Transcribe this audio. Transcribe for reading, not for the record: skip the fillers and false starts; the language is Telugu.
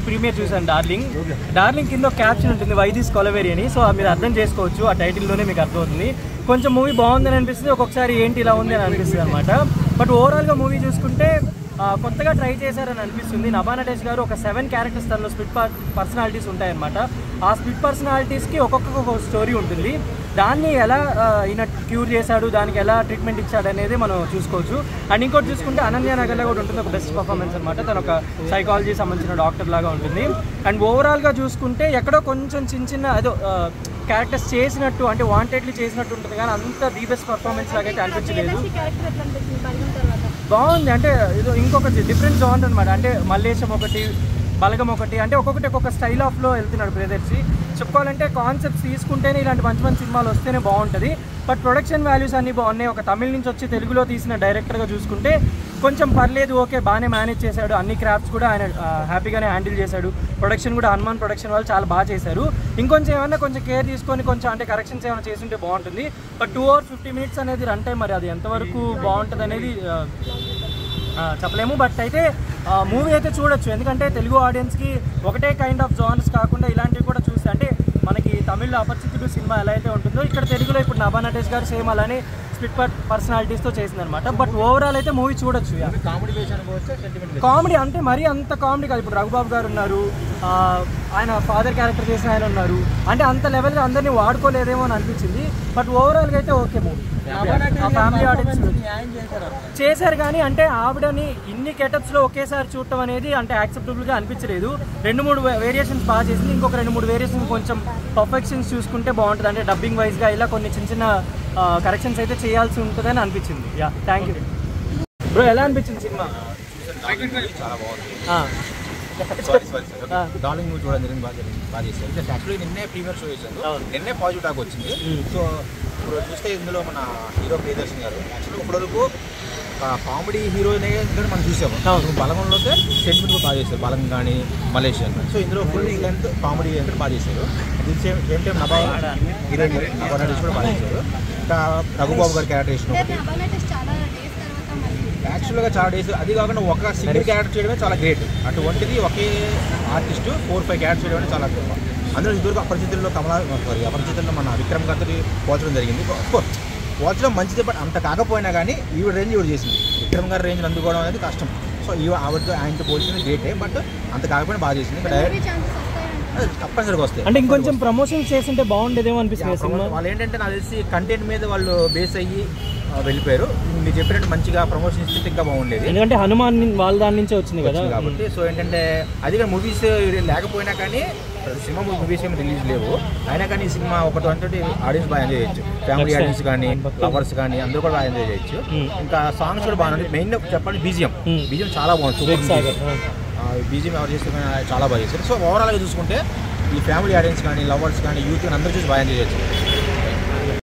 ప్రీమియర్ చూసాను డార్లింగ్ కింద క్యాప్షన్ ఉంటుంది వై దిస్ కొలవేరి అని. సో మీరు అర్థం చేసుకోవచ్చు, ఆ టైటిల్లోనే మీకు అర్థమవుతుంది. కొంచెం మూవీ బాగుందని అనిపిస్తుంది, ఒక్కొక్కసారి ఏంటి ఇలా ఉంది అని అనిపిస్తుంది అనమాట. బట్ ఓవరాల్గా మూవీ చూసుకుంటే కొత్తగా ట్రై చేశారని అనిపిస్తుంది. నభా నటేష్ గారు ఒక 7 క్యారెక్టర్స్ తనలో స్ప్లిట్ పర్సనాలిటీస్ ఉంటాయన్నమాట. ఆ స్ప్లిట్ పర్సనాలిటీస్కి ఒక్కొక్క స్టోరీ ఉంటుంది. దాన్ని ఎలా ఈయన క్యూర్ చేశాడు, దానికి ఎలా ట్రీట్మెంట్ ఇచ్చాడు అనేది మనం చూసుకోవచ్చు. అండ్ ఇంకోటి చూసుకుంటే అనన్య నగర్లో కూడా ఉంటుంది ఒక బెస్ట్ పర్ఫార్మెన్స్ అనమాట. తను ఒక సైకాలజీ సంబంధించిన డాక్టర్ లాగా ఉంటుంది. అండ్ ఓవరాల్గా చూసుకుంటే ఎక్కడో కొంచెం చిన్న ఏదో క్యారెక్టర్స్ చేసినట్టు అంటే వాంటెడ్లీ చేసినట్టు ఉంటుంది, కానీ అంత ది బెస్ట్ పర్ఫార్మెన్స్ లాగైతే అనిపించలేదు. బాగుంది, అంటే ఏదో ఇంకొకటి డిఫరెంట్ జాన్ అనమాట. అంటే మల్లేశం ఒకటి, బలగం ఒకటి, అంటే ఒక్కొక్క స్టైల్ ఆఫ్లో వెళ్తున్నాడు ప్రియదర్శి. చెప్పుకోవాలంటే కాన్సెప్ట్స్ తీసుకుంటేనే ఇలాంటి మంచి సినిమాలు వస్తేనే బాగుంటుంది. బట్ ప్రొడక్షన్ వాల్యూస్ అన్నీ బాగున్నాయి. ఒక తమిళ నుంచి వచ్చి తెలుగులో తీసిన డైరెక్టర్గా చూసుకుంటే కొంచెం పర్లేదు, ఓకే బాగానే మేనేజ్ చేశాడు. అన్ని క్రాఫ్ట్స్ కూడా ఆయన హ్యాపీగానే హ్యాండిల్ చేశాడు. ప్రొడక్షన్ కూడా హనుమాన్ ప్రొడక్షన్ వాళ్ళు చాలా బాగా చేశారు. ఇంకొంచెం ఏమన్నా కొంచెం కేర్ తీసుకొని కొంచెం అంటే కరెక్షన్స్ ఏమైనా చేస్తుంటే బాగుంటుంది. బట్ 2 hours 50 minutes అనేది రన్ టైం, మరి అది ఎంతవరకు బాగుంటుంది అనేది చెప్పలేము. బట్ అయితే మూవీ అయితే చూడొచ్చు, ఎందుకంటే తెలుగు ఆడియన్స్కి ఒకటే కైండ్ ఆఫ్ జానర్స్ కాకుండా ఇలాంటివి కూడా చూస్తే, అంటే మనకి తమిళ్లో అపరిచితుడు సినిమా ఎలా అయితే ఉంటుందో ఇక్కడ తెలుగులో ఇప్పుడు నభా నటేష్ గారు సేమ్ అలానే స్ప్లిట్ పర్సనాలిటీస్తో చేసిందనమాట. బట్ ఓవరాల్ అయితే మూవీ చూడొచ్చు. కామెడీ అంటే మరీ అంత కామెడీ కాదు. ఇప్పుడు రఘుబాబు గారు ఉన్నారు, ఆయన ఫాదర్ క్యారెక్టర్ చేసిన ఆయన ఉన్నారు, అంటే అంత లెవెల్గా అందరినీ వాడుకోలేదేమో అని అనిపించింది. బట్ ఓవరాల్గా అయితే ఓకే మూవీ. ఫ్యామిలీ ఆడియన్స్ చేశారు, కానీ అంటే ఆవిడని ఇన్ని గెటప్స్లో ఒకేసారి చూడటం అనేది అంటే యాక్సెప్టబుల్గా అనిపించలేదు. 2-3 వేరియేషన్స్ బాగా చేసింది, ఇంకొక 2-3 వేరియేషన్స్ కొంచెం పర్ఫెక్షన్స్ చూసుకుంటే బాగుంటుంది. అంటే డబ్బింగ్ వైజ్గా ఇలా కొన్ని చిన్న కరెక్షన్స్ అయితే చేయాల్సి ఉంటుందని అనిపించింది. Yeah, thank you bro. ఎలా అనిపించింది సినిమా? చాలా బాగుంది. డార్లింగ్ మూవీ చూడడం జరిగింది, బాగా చేశారు. జస్ట్ యాక్చువల్లీ నిన్నే ప్రీమియర్ షో చేశాను, నిన్నే పాజిటివ్ టాక్ వచ్చింది. సో ఇప్పుడు చూస్తే ఇందులో మన హీరో ప్రియదర్శన్ గారు యాక్చువల్లీ ఇప్పటివరకు కామెడీ హీరోనే మనం చూసాము. బలగంలో సెంటిమెంట్ కూడా బాగా చేశారు, బలగం కానీ మలేషియన్. సో ఇందులో ఫుల్ లెంత్ కామెడీ అంటే బాగా చేశారు. Same time Nabha heroine Nabha Natesh కూడా బాగా చేశారు. ఇంకా రఘుబాబు గారి క్యారెక్టరేషన్ యాక్చువల్గా చాలా డేస్, అది కాకుండా ఒక సింగిల్ క్యారెక్టర్ చేయడమే చాలా గ్రేట్. అటువంటిది ఒకే ఆర్టిస్ట్ 4-5 క్యారెక్టర్ చేయడమే చాలా గొప్ప. అందులో ఇదివరకు అపరిచితుల్లో మన విక్రమ్ గారితో పోల్చడం జరిగింది. పోల్చడం మంచిదే, బట్ అంత కాకపోయినా కానీ ఈవిడ రేంజ్ ఈవిడ చేసింది. విక్రమ్ గారి రేంజ్ అందుకోవడం అనేది కష్టం. సో ఆవిడతో ఆయనతో పోల్చింది గ్రేటే, బట్ అంత కాకపోయినా బాగా చేసింది. తప్పనిసరిగా వస్తాయి. అంటే ఇంకొంచెం ప్రమోషన్స్ చేస్తుంటే బాగుండేదేమో అనిపిస్తుంది. వాళ్ళు ఏంటంటే నాకు తెలిసి కంటెంట్ మీద వాళ్ళు బేస్ అయ్యి వెళ్ళిపోయారు. మీరు చెప్పినట్టు మంచిగా ప్రమోషన్ ఇస్తే ఇంకా బాగుండేది, ఎందుకంటే హనుమాన్ వాళ్ళ దాని నుంచే వచ్చింది కదా కాబట్టి. సో ఏంటంటే అది కానీ మూవీస్ లేకపోయినా కానీ సినిమా మూవీస్ ఏమి రిలీజ్ లేవు, అయినా కానీ ఈ సినిమా ఒకటి అంటే ఆడియన్స్ బాగా ఎంజాయ్ చేయొచ్చు. ఫ్యామిలీ ఆడియన్స్ కానీ లవర్స్ కానీ అందరూ కూడా బాగా ఎంజాయ్ చేయొచ్చు. ఇంకా సాంగ్స్ కూడా బాగుంది. మెయిన్ చెప్పండి బీజిఎం చాలా బాగుంది. బీజిఎం ఎవరు చేస్తే చాలా బాగా చేశారు. సో ఓవరాల్గా చూసుకుంటే ఈ ఫ్యామిలీ ఆడియన్స్ కానీ లవర్స్ కానీ యూత్ కానీ అందరూ చూసి బాగా ఎంజాయ్ చేయొచ్చు.